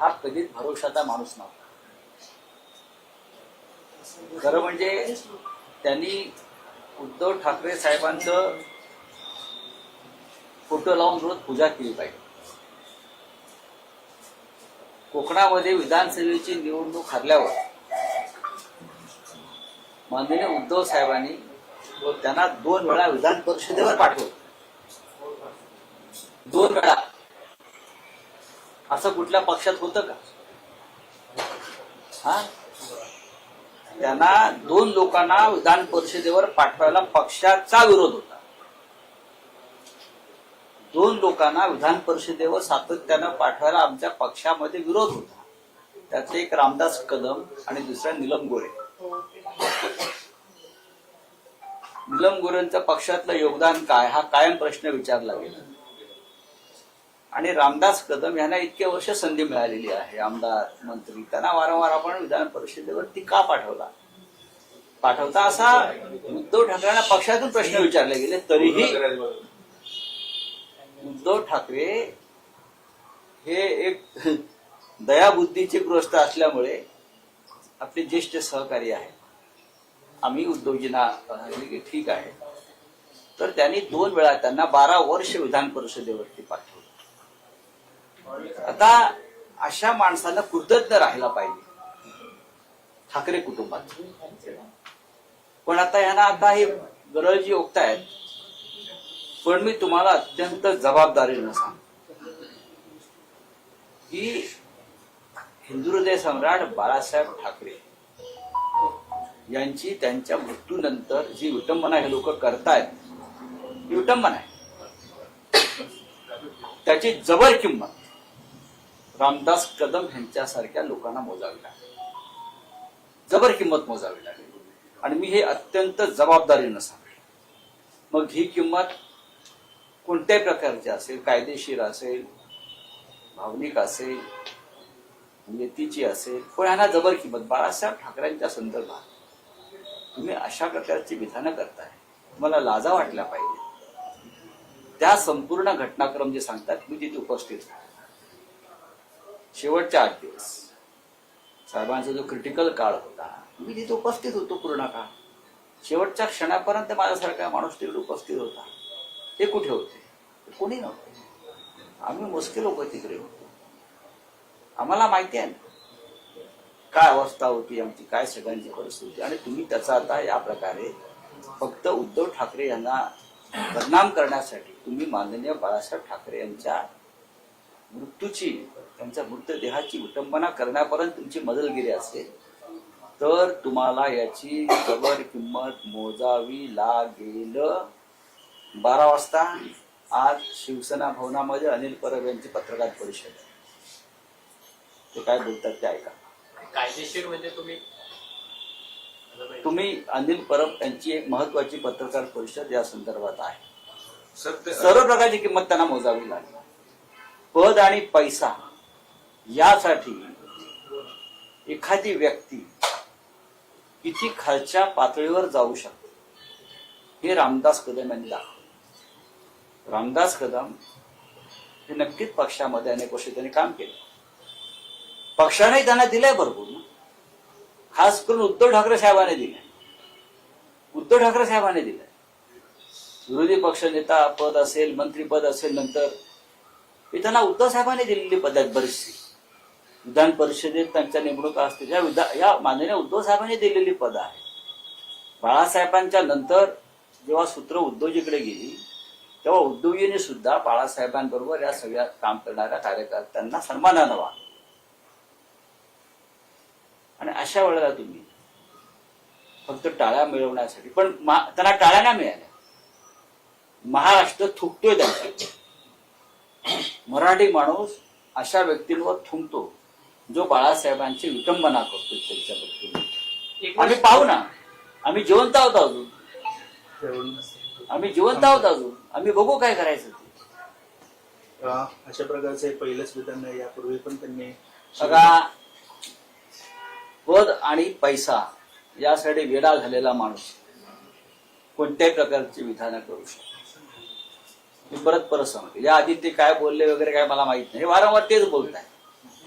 हा कधीच भरोशाचा माणूस नव्हता. खरं म्हणजे त्यांनी उद्धव ठाकरे साहेबांचं फोटो लावून रोज पूजा केली पाहिजे. कोकणामध्ये विधानसभेची निवडणूक हरल्यावर माननीय उद्धव साहेबांनी त्यांना 2 वेळा विधान परिषदेवर पाठवलं. 2 वेळा. असं कुठल्या पक्षात होतं का? हा, त्यांना 2 लोकांना विधान परिषदेवर पाठवायला पक्षाचा विरोध होता. 2 लोकांना विधान परिषदेवर सातत्यानं पाठवायला आमच्या पक्षामध्ये विरोध होता. त्यातले एक रामदास कदम आणि दुसरा नीलम गोरे. नीलम गोरेंचं पक्षातलं योगदान काय हा कायम प्रश्न विचारला गेला. आणि रामदास कदम यांना इतके वर्ष संधी मिळालेली आहे, आमदार मंत्री, त्यांना वारंवार आपण विधान परिषदेवरती का पाठवता असा उद्धव ठाकरेंना पक्षातून प्रश्न विचारले गेले. तरीही उद्धव ठाकरे हे एक दयाबुद्धीचे ग्रस्त असल्यामुळे आपले ज्येष्ठ सहकारी आहेत, आम्ही उद्धवजींना की ठीक आहे, तर त्यांनी 2 वेळा त्यांना 12 वर्ष विधान परिषदेवरती पाठवलं. आता अशा माणसांना कृतज्ञ राहायला पाहिजे ठाकरे कुटुंबात. पण आता यांना आता हे गरजी ओकतायत. पण मी तुम्हाला अत्यंत जबाबदारीनं सांगतो की हिंदुहृदय सम्राट बाळासाहेब ठाकरे यांची त्यांच्या मृत्यूनंतर जी विटंबना हे लोक करतायत, ही विटंबना आहे. त्याची जबर किंमत रामदास कदम यांच्यासारख्या लोकांना मोजावी लागेल, जबर किंमत मोजावी लागेल. आणि मी हे अत्यंत जबाबदारीनं सांगेन. मग ही किंमत कोणत्याही प्रकारची असेल, कायदेशीर असेल, भावनिक असेल, नीतीची असेल, पण ह्यांना जबर किंमत. बाळासाहेब ठाकरेंच्या संदर्भात तुम्ही अशा प्रकारची विधानं करताय, तुम्हाला लाजा वाटल्या पाहिजे. त्या संपूर्ण घटनाक्रम जे सांगतात, मी तिथे उपस्थित आहे. शेवटच्या 8 दिवस साहेबांचा जो क्रिटिकल काळ होता, मी तिथे उपस्थित होतो पूर्ण काळ. शेवटच्या क्षणापर्यंत माझ्यासारखा माणूस तिकडे उपस्थित होता. ते कुठे होते? कोणी नव्हते. आम्ही मोजके लोक तिकडे होतो. आम्हाला माहिती आहे ना काय अवस्था होती आमची, काय सगळ्यांची परिस्थिती. आणि तुम्ही त्याचा आता या प्रकारे फक्त उद्धव ठाकरे यांना बदनाम करण्यासाठी तुम्ही माननीय बाळासाहेब ठाकरे यांच्या मृत्यूची, त्यांच्या मृतदेहाची विटंबना करण्यापर्यंत तुमची मजलगिरी असेल, तर तुम्हाला याची जबर किंमत मोजावी लागेल. 12 वाजता आज शिवसेना भवनामध्ये अनिल परब यांची पत्रकार परिषद आहे. ते काय बोलतात ते ऐका. कायदेशीर म्हणजे तुम्ही अनिल परब यांची एक महत्वाची पत्रकार परिषद या संदर्भात आहे. सर्व प्रकारची किंमत त्यांना मोजावी लागेल. पद आणि पैसा यासाठी एखादी व्यक्ती किती खालच्या पातळीवर जाऊ शकते हे रामदास कदम यांनी दाखवलं. रामदास कदम हे नक्कीच पक्षामध्ये अनेक वर्ष त्यांनी काम केलं. पक्षाने त्यांना दिलंय भरपूर, खास करून उद्धव ठाकरे साहेबांनी दिलंय. उद्धव ठाकरे साहेबांनी दिलंय. विरोधी पक्षनेता पद असेल, मंत्रीपद असेल, नंतर हे त्यांना उद्धव साहेबांनी दिलेली पद आहेत बरीचशी. विधान परिषदेत त्यांच्या नेमणुका असतील, या माननीय उद्धव साहेबांनी दिलेली पद आहे. बाळासाहेबांच्या नंतर जेव्हा सूत्र उद्धवजीकडे गेली, तेव्हा उद्धवजींनी सुद्धा बाळासाहेबांबरोबर या सगळ्या काम करणाऱ्या कार्यकर्त्यांना सन्मानानं वागलं. आणि अशा वेळेला तुम्ही फक्त टाळ्या मिळवण्यासाठी, पण त्यांना टाळ्या नाही मिळाल्या. महाराष्ट्र थुकतोय त्यांच्या. मराठी माणूस अशा व्यक्तींवर थुंकतो जो बाळासाहेबांची विटंबना करतो त्यांच्याबद्दल. आम्ही पाहू ना, आम्ही जिवंत आहोत अजून, आम्ही जिवंत आहोत अजून, आम्ही बघू काय करायचं ते. अशा प्रकारचं पहिलंच विधान यापूर्वी पण त्यांनी बघा, पद आणि पैसा यासाठी वेडा झालेला माणूस कोणत्याही प्रकारची विधानं करू शकतो. मी परत सांगतो, या आधी ते काय बोलले वगैरे काय मला माहित नाही, वारंवार तेच बोलत आहे.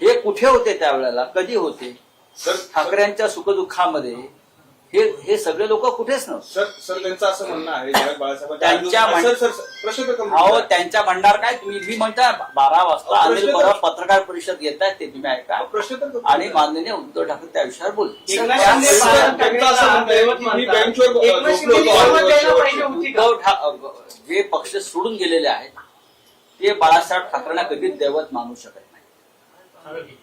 हे कुठे होते त्यावेळेला, कधी होते? सर ठाकरेंच्या सुखदुःखामध्ये हे सगळे लोक कुठेच नव्हते. सर त्यांचं असं म्हणणं आहे जयंत बाळासाहेब प्रश्न तर अहो त्यांच्या म्हणणार काय, तुम्ही म्हणता 12 वाजता अनिल परब पत्रकार परिषद घेत आहेत, ते तुम्ही ऐका. प्रश्न तर आणि माननीय उद्धव ठाकरे त्या विषयावर बोलले. जे पक्ष सोडून गेलेले आहेत ते बाळासाहेब ठाकरेंना कधीच दैवत मानू शकत नाही.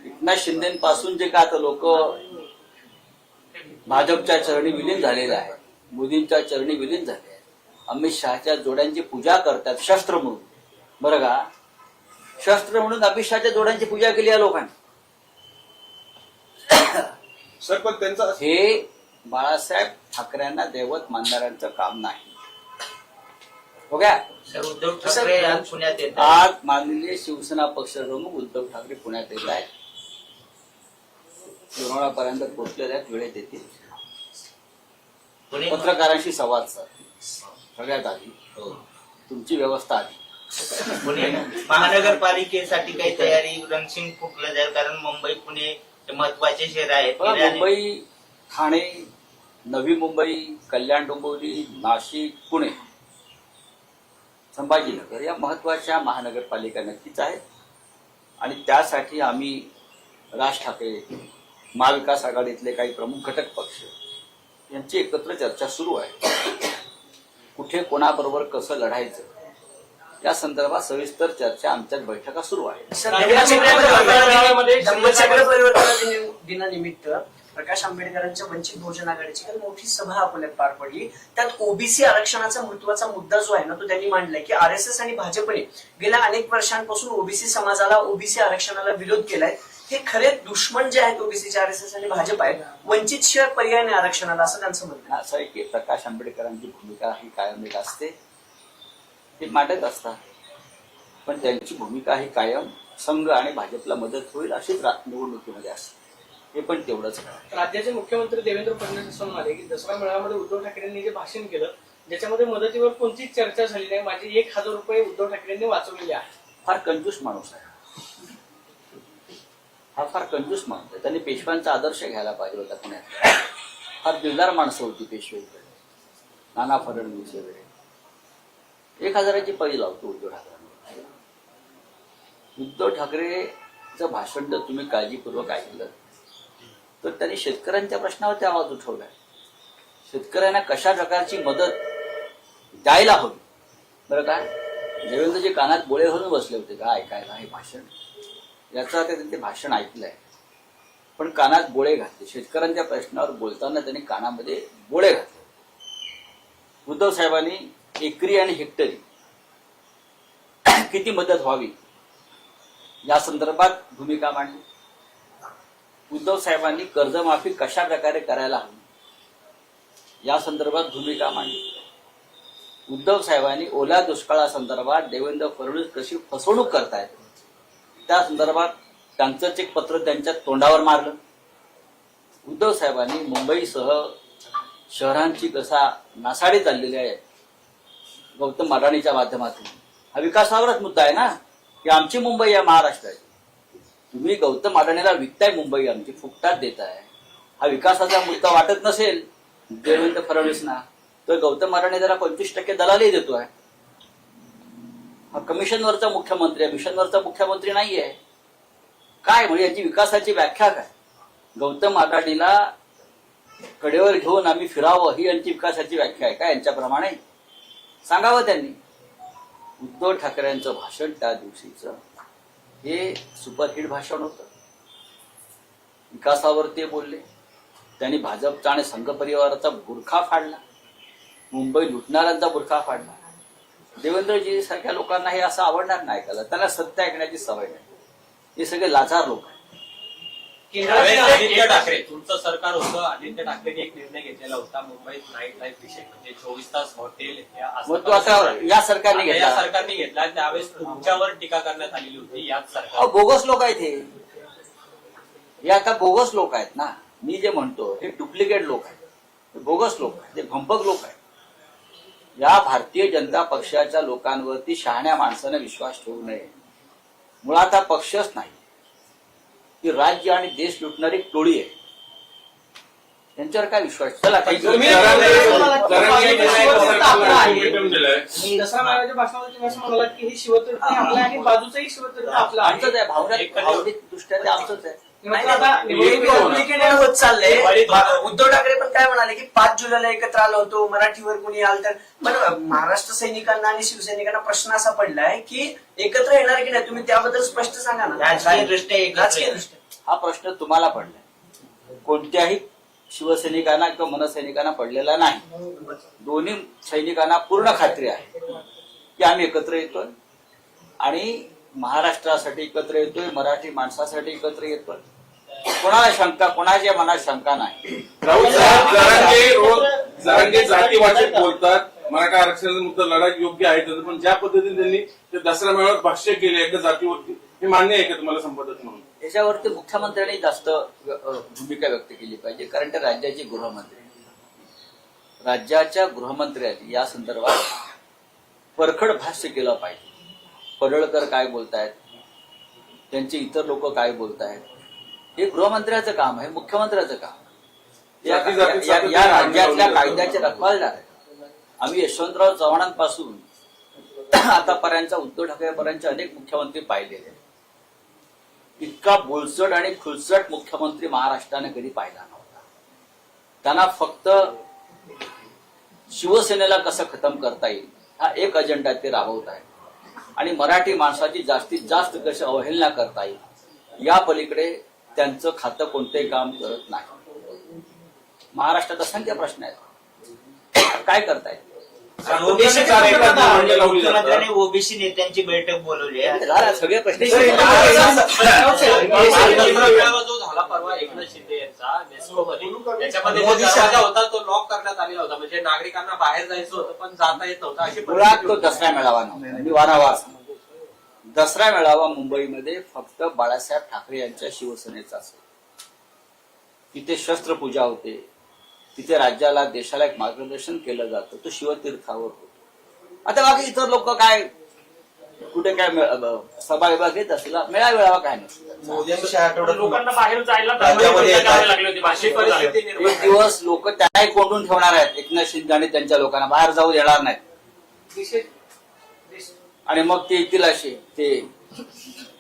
एकनाथ शिंदेपासून जे काय आता लोक भाजपच्या चरणी विलीन झालेले आहेत, मोदींच्या चरणी विलीन झाले आहेत, अमित शहाच्या जोड्यांची पूजा करतात शस्त्र म्हणून. बरं का, शस्त्र म्हणून अमित शहाच्या जोड्यांची पूजा केली या लोकांनी. सर पण त्यांचं हे बाळासाहेब ठाकरेंना दैवत मानणाऱ्यांचं काम नाही. हो गया. उद्धव ठाकरे आज पुण्यात येत आज माननीय शिवसेना पक्षप्रमुख उद्धव ठाकरे पुण्यात येत आहेत, लोणावळ्यापर्यंत पोहोचलेले आहेत, वेळेत येतील. पत्रकारांशी संवाद साधतील. सगळ्यात आधी तुमची व्यवस्था आली. पुणे महानगरपालिकेसाठी काही तयारी रणशिंग फुकलं जाईल, कारण मुंबई पुणे महत्वाचे शहर आहेत. मुंबई, ठाणे, नवी मुंबई, कल्याण डोंबिवली, नाशिक, पुणे, संभाजीनगर या महत्वाच्या महानगरपालिका नक्कीच आहेत. आणि त्यासाठी आम्ही राज ठाकरे, महाविकास आघाडीतले काही प्रमुख घटक पक्ष यांची एकत्र चर्चा सुरू आहे. कुठे कोणाबरोबर कसं लढायचं या संदर्भात सविस्तर चर्चा आमच्यात बैठका सुरू आहे. धम्मचक्र परिवर्तन दिनानिमित्त प्रकाश आंबेडकरांच्या वंचित बहुजन आघाडीची काल मोठी सभा अकोल्यात पार पडली. त्यात ओबीसी आरक्षणाचा महत्वाचा मुद्दा जो आहे ना तो त्यांनी मांडलाय की आरएसएस आणि भाजपने गेल्या अनेक वर्षांपासून ओबीसी समाजाला, ओबीसी आरक्षणाला विरोध केलाय. हे खरे दुश्मन जे आहेत ओबीसीचे आरएसएस आणि भाजप आहेत, वंचित शिवाय पर्याय नाही आरक्षणाला, असं त्यांचं म्हणणं आहे. असं आहे की प्रकाश आंबेडकरांची भूमिका ही कायम एक असते, ते मांडत असतात, पण त्यांची भूमिका ही कायम संघ आणि भाजपला मदत होईल अशीच निवडणुकीमध्ये असते. हे पण तेवढंच. राज्याचे मुख्यमंत्री देवेंद्र फडणवीस असं म्हणाले की दसरा मेळाव्यामध्ये उद्धव ठाकरेंनी जे भाषण केलं ज्याच्यामध्ये मदतीवर कोणतीच चर्चा झाली नाही, माझे 1,000 रुपये उद्धव ठाकरेंनी वाचवलेले आहेत. फार कंजूस माणूस आहे हा, फार कंजूस माणूस आहे. त्यांनी पेशव्यांचा आदर्श घ्यायला पाहिजे होता. पुण्यात फार दिलदार माणसं होती पेशवेकडे, नाना फडणवीस वगैरे. 1,000ची पळी लावतो उद्धव ठाकरे. उद्धव ठाकरेचं भाषण जर तुम्ही काळजीपूर्वक ऐकलं तर त्यांनी शेतकऱ्यांच्या प्रश्नावरती आवाज उठवलाय. शेतकऱ्यांना कशा प्रकारची मदत द्यायला हवी. बरं का, देवेंद्रजी कानात बोळे घालून बसले होते का ऐकायला हे भाषण? याचा अर्थ त्यांनी भाषण ऐकलंय पण कानात बोळे घातले. शेतकऱ्यांच्या प्रश्नावर बोलताना त्यांनी कानामध्ये बोळे घातले. उद्धव साहेबांनी एकरी आणि हेक्टरी किती मदत व्हावी या संदर्भात भूमिका मांडली. उद्धव साहेबांनी कर्जमाफी कशा प्रकारे करायला हवी या संदर्भात भूमिका मांडली. उद्धव साहेबांनी ओल्या दुष्काळासंदर्भात देवेंद्र फडणवीस कशी फसवणूक करतायत त्या संदर्भात त्यांचंच एक पत्र त्यांच्या तोंडावर मारलं. उद्धव साहेबांनी मुंबईसह शहरांची कसा नासाडी चाललेली आहे गौतम अडाणीच्या माध्यमातून. हा विकासावरच मुद्दा आहे ना की आमची मुंबई आहे महाराष्ट्राची. तुम्ही गौतम अडाणीला विकताय मुंबई, आमची फुकटात देताय. हा विकासाचा मुद्दा वाटत नसेल देवेंद्र फडणवीसना तर गौतम अडाणी जरा 25% दलाली देतोय. हा कमिशनवरचा मुख्यमंत्री आहे, मिशनवरचा मुख्यमंत्री नाहीये. काय म्हणजे याची विकासाची व्याख्या काय? गौतम अडाणीला कडेवर घेऊन आम्ही फिरावं ही यांची विकासाची व्याख्या आहे का? यांच्याप्रमाणे सांगावं त्यांनी. उद्धव ठाकरेंचं भाषण त्या दिवशीचं हे सुपरहिट भाषण होतं. विकासावर ते बोलले. त्यांनी भाजपचा आणि संघ परिवाराचा बुरखा फाडला, मुंबई लुटणाऱ्यांचा बुरखा फाडला. देवेंद्रजी सारख्या लोकांना हे असं आवडणार नाही ऐकायला. त्यांना सत्य ऐकण्याची सवय नाही. हे सगळे लाचार लोक आहेत. आदित्य ठाकरे तुमचं सरकार होतं, आदित्य ठाकरेंनी एक निर्णय घेतलेला होता मुंबईत नाईट लाईफ विषय म्हणजे 24 तास हॉटेल मग तो आता या सरकारने घेतला. त्यावेळेस तुमच्यावर टीका करण्यात आलेली होती. याच सरकार बोगस लोक आहेत हे आता बोगस लोक आहेत ना. मी जे म्हणतो हे डुप्लिकेट लोक आहेत, बोगस लोक आहेत, ते भंपक लोक आहेत. या भारतीय जनता पक्षाच्या लोकांवरती शहाण्या माणसाने विश्वास ठेवू नये. मुळात हा पक्षच नाही, ती राज्य आणि देश लुटणारी एक टोळी आहे. त्यांच्यावर काय विश्वास? चला काही दसरा मेळाव्याच्या भाषणामध्ये तुम्ही असं म्हणालात की ही शिवतीर्थ आपलं आणि बाजूचंही शिवतीर्थ आपलं आहे. आमचंच आहे, भावनिक दृष्ट्या ते आमचंच आहे. मात्र आता निवडणुकी कॉम्प्लिकेटेड होत चाललंय. उद्धव ठाकरे पण काय म्हणाले की 5 जुलैला एकत्र आलो होतो, मराठीवर कुणी आलं तर. पण महाराष्ट्र सैनिकांना आणि शिवसैनिकांना प्रश्न असा पडलाय की एकत्र येणार की नाही, तुम्ही त्याबद्दल स्पष्ट सांगा ना. राजकीयदृष्ट्या राजकीयदृष्ट्या हा प्रश्न तुम्हाला पडलाय, कोणत्याही शिवसैनिकांना किंवा मनसैनिकांना पडलेला नाही. दोन्ही सैनिकांना पूर्ण खात्री आहे की आम्ही एकत्र येतोय आणि महाराष्ट्रासाठी एकत्र येतोय, मराठी माणसासाठी एकत्र येतोय. कोणाला शंका, कोणाच्या मनात शंका नाही. राहुल साहेब, जरांगे जातीवाचक बोलतात, मराठा आरक्षणाचा मुद्दा लढा योग्य आहे त्याचं, पण ज्या पद्धतीने त्यांनी ते दसरा मेळाव्यात भाष्य केले एका जातीवरती, हे मान्य आहे का तुम्हाला संपादक म्हणून? याच्यावरती मुख्यमंत्र्यांनी जास्त भूमिका व्यक्त केली पाहिजे, कारण ते राज्याचे गृहमंत्री. राज्याच्या गृहमंत्र्यांनी या संदर्भात परखड भाष्य केलं पाहिजे. पडळकर काय बोलतायत, त्यांचे इतर लोक काय बोलतायत, हे गृहमंत्र्याचं काम आहे, मुख्यमंत्र्याचं काम. या राज्यातल्या कायद्याचे रखवालदार आहेत. आम्ही यशवंतराव चव्हाणांपासून आतापर्यंत उद्धव ठाकरेपर्यंत अनेक मुख्यमंत्री पाहिलेले. इतका बोलचट आणि खुलचट मुख्यमंत्री महाराष्ट्राने कधी पाहिला नव्हता. त्यांना फक्त शिवसेनेला कसं खतम करता येईल हा एक अजेंडा ते राबवत आहेत आणि मराठी माणसाची जास्तीत जास्त कशी अवहेलना करता येईल या पलीकडे त्यांचं खातं कोणतेही काम करत नाही. महाराष्ट्रात असंख्य प्रश्न आहेत, काय करतायत? मुख्यमंत्र्यांनी ओबीसी नेत्यांची बैठक बोलवली आहे. सगळे प्रश्न जो झाला परवा एकनाथ शिंदे यांचा नेस्कोमध्ये, त्याच्यामध्ये जो दरवाजा होता तो लॉक करण्यात आलेला होता, म्हणजे नागरिकांना बाहेर जायचं होतं पण जाता येत नव्हतं अशी मुळात तो दसरा मेळावा नव्हता. मी वारंवार सांगतो, दसरा मेळावा मुंबईमध्ये फक्त बाळासाहेब ठाकरे यांच्या शिवसेनेचा असेल. तिथे शस्त्रपूजा होते, तिथे राज्याला देशाला एक मार्गदर्शन केलं जातं, तो शिवतीर्थावर होतो. आता बाकी इतर लोक काय कुठे काय सभा विभाग घेत असतील, मेळावा काय नसतं. लोकांना बाहेर जायला लागली होती, भाषिक परिस्थिती एक दिवस लोक त्यालाही कोंडून ठेवणार आहेत. एकनाथ शिंदे आणि त्यांच्या लोकांना बाहेर जाऊ देणार नाहीत आणि मग ते येतील असे. ते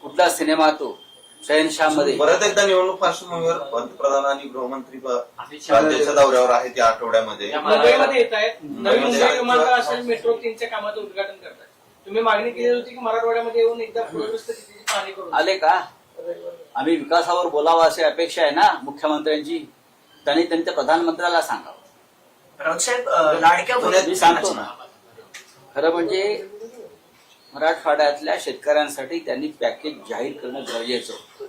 कुठला सिनेमा तो शहनशाह मध्ये. परत एकदा निवडणूक पार्श्वभूमीवर पंतप्रधान आणि गृहमंत्री राज्याच्या दौऱ्यावर आहेत या आठवड्यामध्ये. मुंबईमध्ये येत आहेत. नवी मुंबई विमानतळ असेल, मेट्रो 3च्या कामाचं उद्घाटन करतात. तुम्ही मागणी केली होती की मराठवाड्यामध्ये येऊन एकदा पूरग्रस्त स्थितीची पाहणी करून आले का? आम्ही विकासावर बोलावं अशी अपेक्षा आहे ना मुख्यमंत्र्यांची. त्यांनी त्यांच्या प्रधानमंत्र्याला सांगावं. राऊत साहेब, लाडक्या मी सांगतो ना, खरं म्हणजे मराठवाड्यातल्या शेतकऱ्यांसाठी त्यांनी पॅकेज जाहीर करणं गरजेचं होतं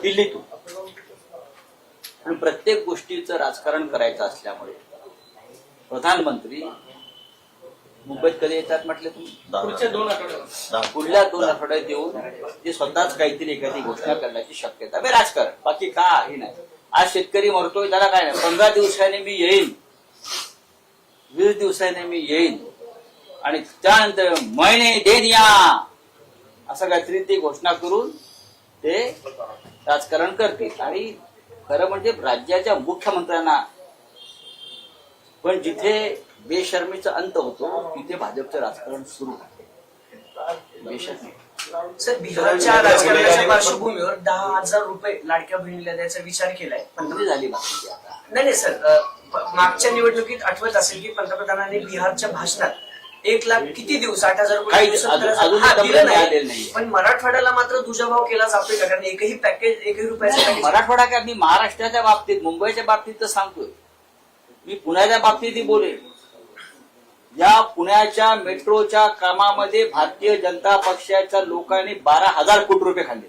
दिल्लीतून. पण प्रत्येक गोष्टीचं राजकारण करायचं असल्यामुळे प्रधानमंत्री मुंबईत कधी येतात म्हटलं तुम्ही? पुढच्या 2 आठवड्यात. पुढल्या 2 आठवड्यात येऊन ते स्वतःच काहीतरी एखादी घोषणा करण्याची शक्यता. राजकारण बाकी काही नाही. आज शेतकरी मरतोय त्याला काय नाही, 15 दिवसाने मी येईन, 20 दिवसाने मी येईन आणि त्यानंतर महिने देन या असं काहीतरी ते घोषणा करून ते राजकारण करतील. आणि खरं म्हणजे राज्याच्या मुख्यमंत्र्यांना पण जिथे बेशर्मीचा अंत होतो तिथे भाजपचं राजकारण सुरू होतं. बेशर्मी. सर, बिहारच्या राजकारणाच्या पार्श्वभूमीवर 10,000 रुपये लाडक्या बहिणीला द्यायचा विचार केलाय. झाली बाकी आता. नाही सर, मागच्या निवडणुकीत आठवत असेल की पंतप्रधानांनी बिहारच्या भाषणात 1 लाख किती देऊ, 60,000 रुपये नाही, पण मराठवाड्याला मात्र दुजाभाव केला जातोय का? कारण एकही पॅकेज, एकही रुपयाचं मराठवाडा काय, मी महाराष्ट्राच्या बाबतीत, मुंबईच्या बाबतीत तर सांगतोय, मी पुण्याच्या बाबतीतही बोलेल. या पुण्याच्या मेट्रोच्या कामामध्ये भारतीय जनता पक्षाच्या लोकांनी 12,000 कोटी रुपये खाल्ले.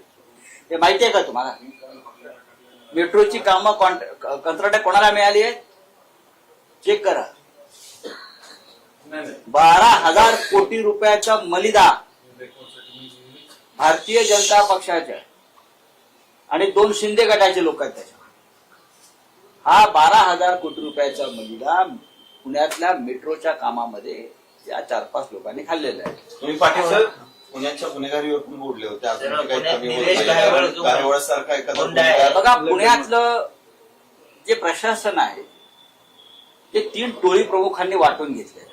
हे माहिती आहे का तुम्हाला? मेट्रोची कामं कंत्राट कोणाला मिळाली आहेत? चेक करा. 12,000 कोटी रुपयाचा मलिदा भारतीय जनता पक्षाच्या आणि 2 शिंदे गटाचे लोक आहेत त्याच्या. हा 12,000 कोटी रुपयाचा मलिदा पुण्यातल्या मेट्रोच्या कामामध्ये या 4-5 लोकांनी खाल्लेला आहे. तुम्ही पाटील सर, पुण्याच्या गुन्हेगारीवर पण बोलले होते. अजून तर ते काही पुण्यात कमी निलेश होत गायवळ नाही. जो गायवळ सारखा एखादा गुंडा आहे. गुन्हेगार बघा पुण्यातलं जे प्रशासन आहे ते 3 टोळी प्रमुखांनी वाटून घेतले.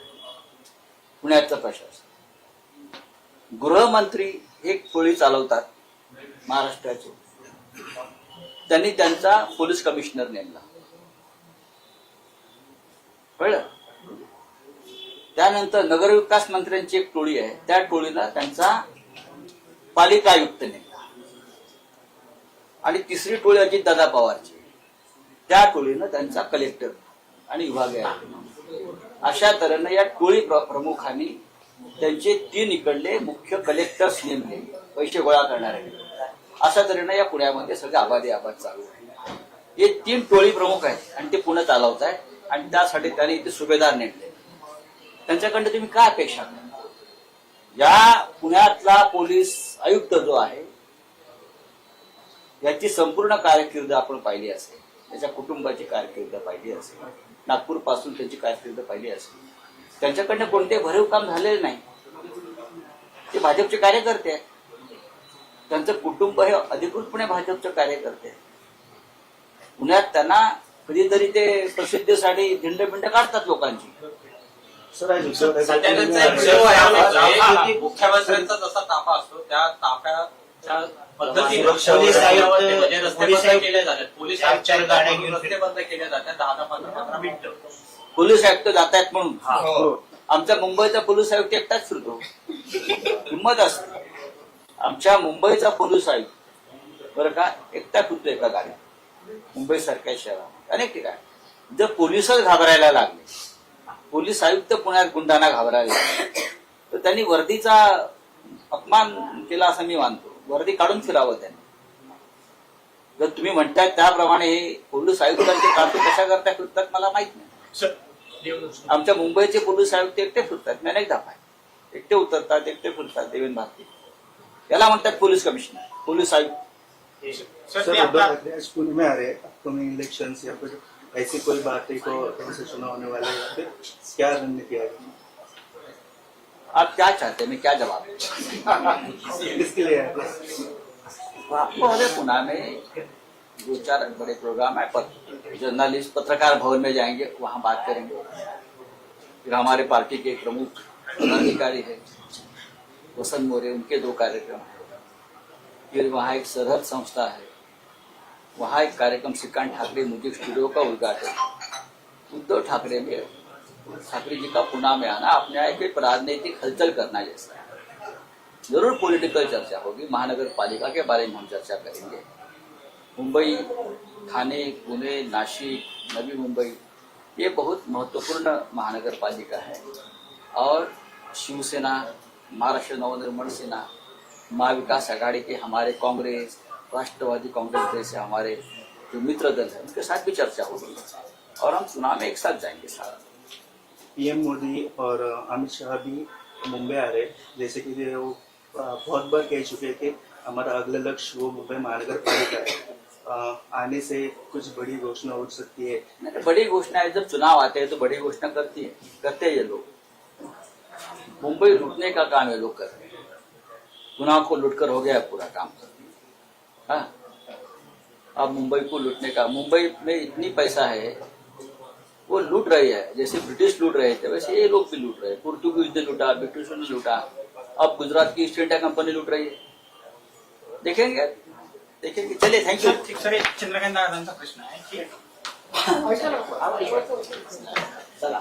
पुण्यातलं प्रशासन, गृहमंत्री एक टोळी चालवतात महाराष्ट्राचे, त्यांनी त्यांचा पोलीस कमिशनर नेमला, कळलं. त्यानंतर नगरविकास मंत्र्यांची एक टोळी आहे, त्या टोळीला त्यांचा पालिका आयुक्त नेमला. आणि तिसरी टोळी अजितदादा पवारची, त्या टोळीनं त्यांचा कलेक्टर आणि विभागीय आयुक्त. अशा तऱ्हेनं या टोळी प्रमुखांनी त्यांचे 3 इकडले मुख्य कलेक्टर्स नेमले, पैसे गोळा करणारे. अशा तऱ्हेनं या पुण्यामध्ये सगळे आबादी आबाद चालू आहे. हे 3 टोळी प्रमुख आहेत आणि ते पुणे चालवत आहे. आणि त्यासाठी त्यांनी इथे सुभेदार नेमले. त्यांच्याकडनं तुम्ही काय अपेक्षा करा? या पुण्यातला पोलीस आयुक्त जो आहे याची संपूर्ण कारकीर्द आपण पाहिली असेल, त्याच्या कुटुंबाची कारकीर्द पाहिली असेल, नागपूर पासून त्याची कारकीर्द पाहिली असेल, त्यांच्याकडनं कोणते भरीव काम झालेले नाही. ते भाजपचे कार्यकर्ते आहेत. त्यांचं कुटुंब हे अधिकृतपणे भाजपचे कार्यकर्ते आहेत. पुण्यात त्यांना कधीतरी ते प्रसिद्धीसाठी धिंड काढतात लोकांची. सध्या त्यांचा एक शो आहे, मुख्यमंत्र्यांचा जसा ताफा असतो त्या ताफ्याच्या पद्धतीने पोलीस आयुक्त म्हणजे रस्ते बंद केले जातात, पोलीस चार गाड्या घेऊन रस्ते बंद केले जातात 10-15 मिनिटं. पोलीस आयुक्त जात आहेत म्हणून हो. आमच्या मुंबईचा पोलीस आयुक्त एकटाच फिरतो, हिंमत असते. आमच्या मुंबईचा पोलीस आयुक्त बरं का एकटा फिरतो एका गाड्या. मुंबई सारख्या शहरात अनेक ठिकाणी जर पोलीसच घाबरायला लागले, पोलीस आयुक्त पुण्यात गुंडांना घाबरायला लागले, तर त्यांनी वर्दीचा अपमान केला असं मी मानतो. वर्दी काढून फिरावं त्यांनी. जर तुम्ही म्हणताय त्याप्रमाणे हे पोलीस आयुक्तांचे कारणे कशा करता फिरतात मला माहित नाही. आमच्या मुंबईचे पोलीस आयुक्त एकटे फिरतात, मी अनेकदा पाहिजे. एकटे उतरतात, एकटे फिरतात. देवेंद्र भारती याला म्हणतात पोलीस कमिशनर, पोलीस आयुक्त. सर उद्धव ठाकरे आज पुणे में आ रहे हैं, अपकमिंग इलेक्शंस या फिर ऐसी कोई बात है को से चुनाव होने वाला है, या फिर क्या रणनीति है? आप क्या चाहते हैं, मैं क्या जवाब दूं? किसके लिए है? आपको हमें पुणे में 2-4 बड़े प्रोग्राम है. जर्नलिस्ट पत्रकार भवन में जाएंगे, वहां बात करेंगे. फिर हमारे पार्टी के प्रमुख पदाधिकारी है वसंत मोरे, उनके 2 कार्यक्रम है. फिर वहाँ एक सरहद संस्था है, वहाँ एक कार्यक्रम श्रीकांत ठाकरे म्यूजिक स्टूडियो का उद्घाटन. उद्धव ठाकरे में ठाकरे जी का पुणे में आना अपने आप एक राजनीतिक हलचल करना जैसा है. जरूर पॉलिटिकल चर्चा होगी, महानगर पालिका के बारे में हम चर्चा करेंगे. मुंबई, ठाणे, पुणे, नासिक, नवी मुंबई ये बहुत महत्वपूर्ण महानगर पालिका है. और शिवसेना, महाराष्ट्र नवनिर्माण सेना, महाविकास आघाड़ी के हमारे कांग्रेस, राष्ट्रवादी कांग्रेस जैसे हमारे जो मित्र दल है उनके साथ भी चर्चा होगी और हम चुनाव में एक साथ जाएंगे सारा. पीएम मोदी और अमित शाह भी मुंबई आ रहे हैं, जैसे कि वो बहुत बार कह चुके हैं कि हमारा अगला लक्ष्य वो मुंबई महानगर पालिका है. आने से कुछ बड़ी घोषणा हो सकती है. नहीं, बड़ी घोषणा है. जब चुनाव आते हैं तो बड़ी घोषणा करते हैं ये लोग. मुंबई लूटने का काम ये लोग कर रहे हैं. गुनाह को लूटकर हो गया पूरा काम. हाँ, अब मुंबई को लूटने का, मुंबई में इतनी पैसा है वो लूट रही है. जैसे ब्रिटिश लूट रहे थे वैसे ये लोग भी लूट रहे हैं. पोर्तुगीज ने लूटा, ब्रिटिशों ने लूटा, अब गुजरात की ईस्ट इंडिया कंपनी लूट रही है. देखेंगे. चलिए, थैंक यू. सर चंद्रकांत दादांचा प्रश्न आहे. चला.